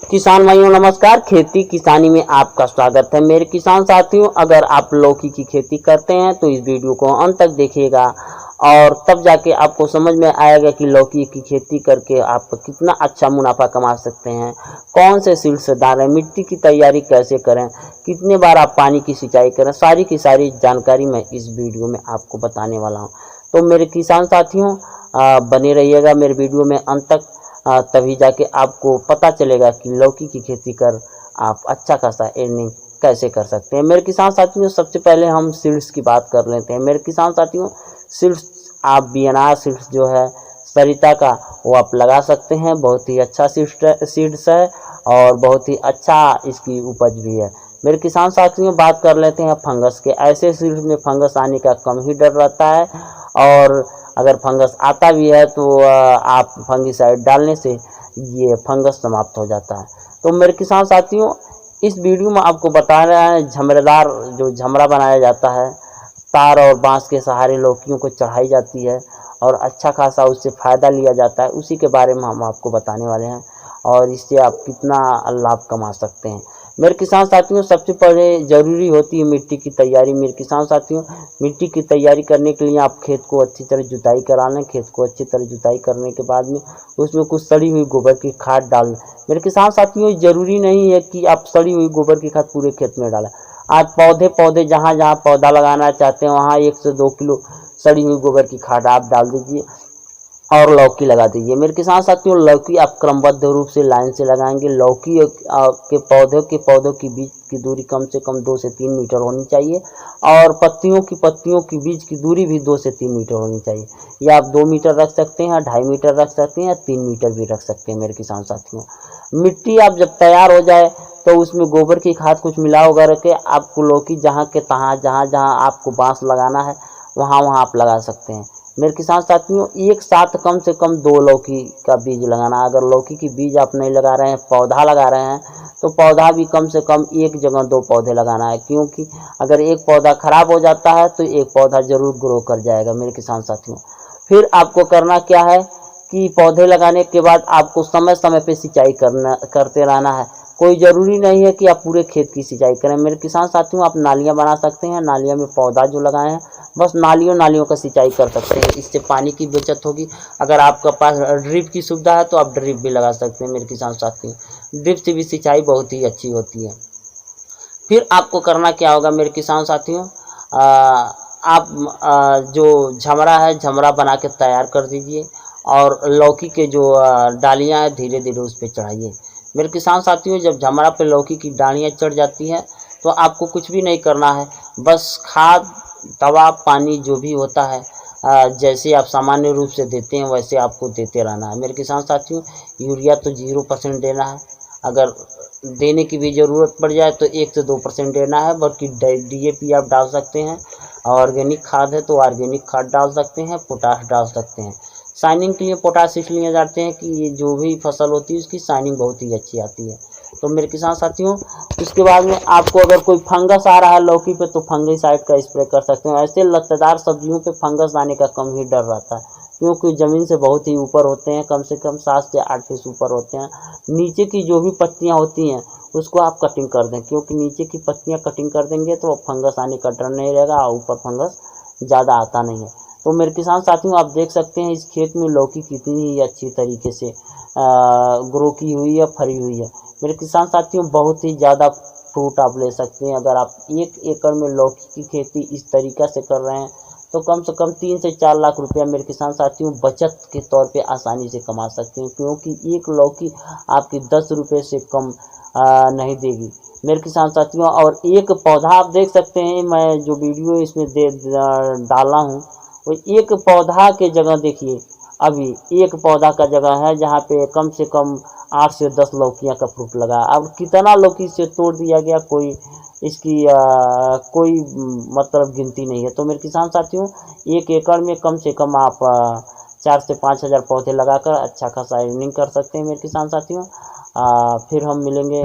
किसान भाइयों नमस्कार। खेती किसानी में आपका स्वागत है। मेरे किसान साथियों, अगर आप लौकी की खेती करते हैं तो इस वीडियो को अंत तक देखिएगा और तब जाके आपको समझ में आएगा कि लौकी की खेती करके आप कितना अच्छा मुनाफा कमा सकते हैं। कौन से सीड्स डालें, मिट्टी की तैयारी कैसे करें, कितने बार आप पानी की सिंचाई करें, सारी की सारी जानकारी मैं इस वीडियो में आपको बताने वाला हूँ। तो मेरे किसान साथियों बने रहिएगा मेरे वीडियो में अंत तक, तभी जाके आपको पता चलेगा कि लौकी की खेती कर आप अच्छा खासा अर्निंग कैसे कर सकते हैं। मेरे किसान साथियों, सबसे पहले हम सीड्स की बात कर लेते हैं। मेरे किसान साथियों, सीड्स आप बीएनआर सीड्स जो है सरिता का, वो आप लगा सकते हैं। बहुत ही अच्छा सीड्स है और बहुत ही अच्छा इसकी उपज भी है। मेरे किसान साथियों, बात कर लेते हैं फंगस के। ऐसे सीड्स में फंगस आने का कम ही डर रहता है और अगर फंगस आता भी है तो आप फंगिसाइड डालने से ये फंगस समाप्त हो जाता है। तो मेरे किसान साथियों, इस वीडियो में आपको बता रहे हैं झमरेदार जो झमरा बनाया जाता है, तार और बांस के सहारे लौकियों को चढ़ाई जाती है और अच्छा खासा उससे फ़ायदा लिया जाता है, उसी के बारे में हम आपको बताने वाले हैं और इससे आप कितना लाभ कमा सकते हैं। मेरे किसान साथियों, सबसे पहले ज़रूरी होती है मिट्टी की तैयारी। मेरे किसान साथियों, मिट्टी की तैयारी करने के लिए आप खेत को अच्छी तरह जुताई करा लें। खेत को अच्छी तरह जुताई करने के बाद में उसमें कुछ सड़ी हुई गोबर की खाद डाल लें। मेरे किसान साथियों, ज़रूरी नहीं है कि आप सड़ी हुई गोबर की खाद पूरे खेत में डालें। आप पौधे जहाँ जहाँ पौधा लगाना चाहते हैं वहाँ 1 से 2 किलो सड़ी हुई गोबर की खाद आप डाल दीजिए और लौकी लगा दीजिए। मेरे किसान साथियों, लौकी आप क्रमबद्ध रूप से लाइन से लगाएंगे। लौकी के पौधों की बीच की दूरी कम से कम 2 से 3 मीटर होनी चाहिए और पत्तियों की बीच की दूरी भी 2 से 3 मीटर होनी चाहिए। या आप 2 मीटर रख सकते हैं, 2.5 मीटर रख सकते हैं या 3 मीटर भी रख सकते हैं। मेरे किसान साथियों, मिट्टी आप जब तैयार हो जाए तो उसमें गोबर की खाद कुछ मिला वगैरह के आपको लौकी जहाँ के तहाँ जहाँ आपको बांस लगाना है वहाँ आप लगा सकते हैं। मेरे किसान साथियों, एक साथ कम से कम 2 लौकी का बीज लगाना। अगर लौकी की बीज आप नहीं लगा रहे हैं, पौधा लगा रहे हैं, तो पौधा भी कम से कम एक जगह 2 पौधे लगाना है, क्योंकि अगर एक पौधा खराब हो जाता है तो एक पौधा जरूर ग्रो कर जाएगा। मेरे किसान साथियों, फिर आपको करना क्या है कि पौधे लगाने के बाद आपको समय समय पे सिंचाई करते रहना है। कोई ज़रूरी नहीं है कि आप पूरे खेत की सिंचाई करें। मेरे किसान साथियों, आप नालियाँ बना सकते हैं। नालियाँ में पौधा जो लगाए हैं बस नालियों का सिंचाई कर सकते हैं। इससे पानी की बचत होगी। अगर आपके पास ड्रिप की सुविधा है तो आप ड्रिप भी लगा सकते हैं। मेरे किसान साथियों, ड्रिप से भी सिंचाई बहुत ही अच्छी होती है। फिर आपको करना क्या होगा मेरे किसान साथियों, आप जो झमरा है झमरा बना के तैयार कर दीजिए और लौकी के जो डालियाँ हैं धीरे धीरे उस पर चढ़ाइए। मेरे किसान साथियों, जब झमरा पे लौकी की डालियाँ चढ़ जाती हैं तो आपको कुछ भी नहीं करना है, बस खाद दवा पानी जो भी होता है जैसे आप सामान्य रूप से देते हैं वैसे आपको देते रहना है। मेरे किसान साथियों, यूरिया तो 0% देना है। अगर देने की भी ज़रूरत पड़ जाए तो 1 से 2% देना है। बाकी डीएपी आप डाल सकते हैं, ऑर्गेनिक खाद है तो ऑर्गेनिक खाद डाल सकते हैं, पोटाश डाल सकते हैं। शाइनिंग के लिए पोटाश इसलिए डालते हैं कि ये जो भी फसल होती है उसकी शाइनिंग बहुत ही अच्छी आती है। तो मेरे किसान साथियों, उसके बाद में आपको अगर कोई फंगस आ रहा है लौकी पे तो फंगिसाइड का स्प्रे कर सकते हैं। ऐसे लत्तेदार सब्जियों पे फंगस आने का कम ही डर रहता है, क्योंकि ज़मीन से बहुत ही ऊपर होते हैं, कम से कम 7 से 8 फीट ऊपर होते हैं। नीचे की जो भी पत्तियां होती हैं उसको आप कटिंग कर दें, क्योंकि नीचे की पत्तियां कटिंग कर देंगे तो फंगस आने का डर नहीं रहेगा और ऊपर फंगस ज़्यादा आता नहीं है। तो मेरे किसान साथियों, आप देख सकते हैं इस खेत में लौकी कितनी ही अच्छी तरीके से ग्रो की हुई है, फरी हुई है। मेरे किसान साथियों, बहुत ही ज़्यादा फ्रूट आप ले सकते हैं। अगर आप 1 एकड़ में लौकी की खेती इस तरीक़ा से कर रहे हैं तो कम से कम 3 से 4 लाख रुपया मेरे किसान साथियों बचत के तौर पे आसानी से कमा सकते हैं, क्योंकि एक लौकी आपकी 10 रुपये से कम नहीं देगी मेरे किसान साथियों। और एक पौधा आप देख सकते हैं, मैं जो वीडियो इसमें डाला हूँ वो एक पौधा के जगह देखिए, अभी एक पौधा का जगह है जहाँ पे कम से कम 8 से 10 लौकियाँ का फ्रूट लगा। अब कितना लौकी से तोड़ दिया गया कोई इसकी कोई मतलब गिनती नहीं है। तो मेरे किसान साथियों, 1 एकड़ में कम से कम आप 4 से 5 हज़ार पौधे लगाकर अच्छा खासा अर्निंग कर सकते हैं मेरे किसान साथियों। फिर हम मिलेंगे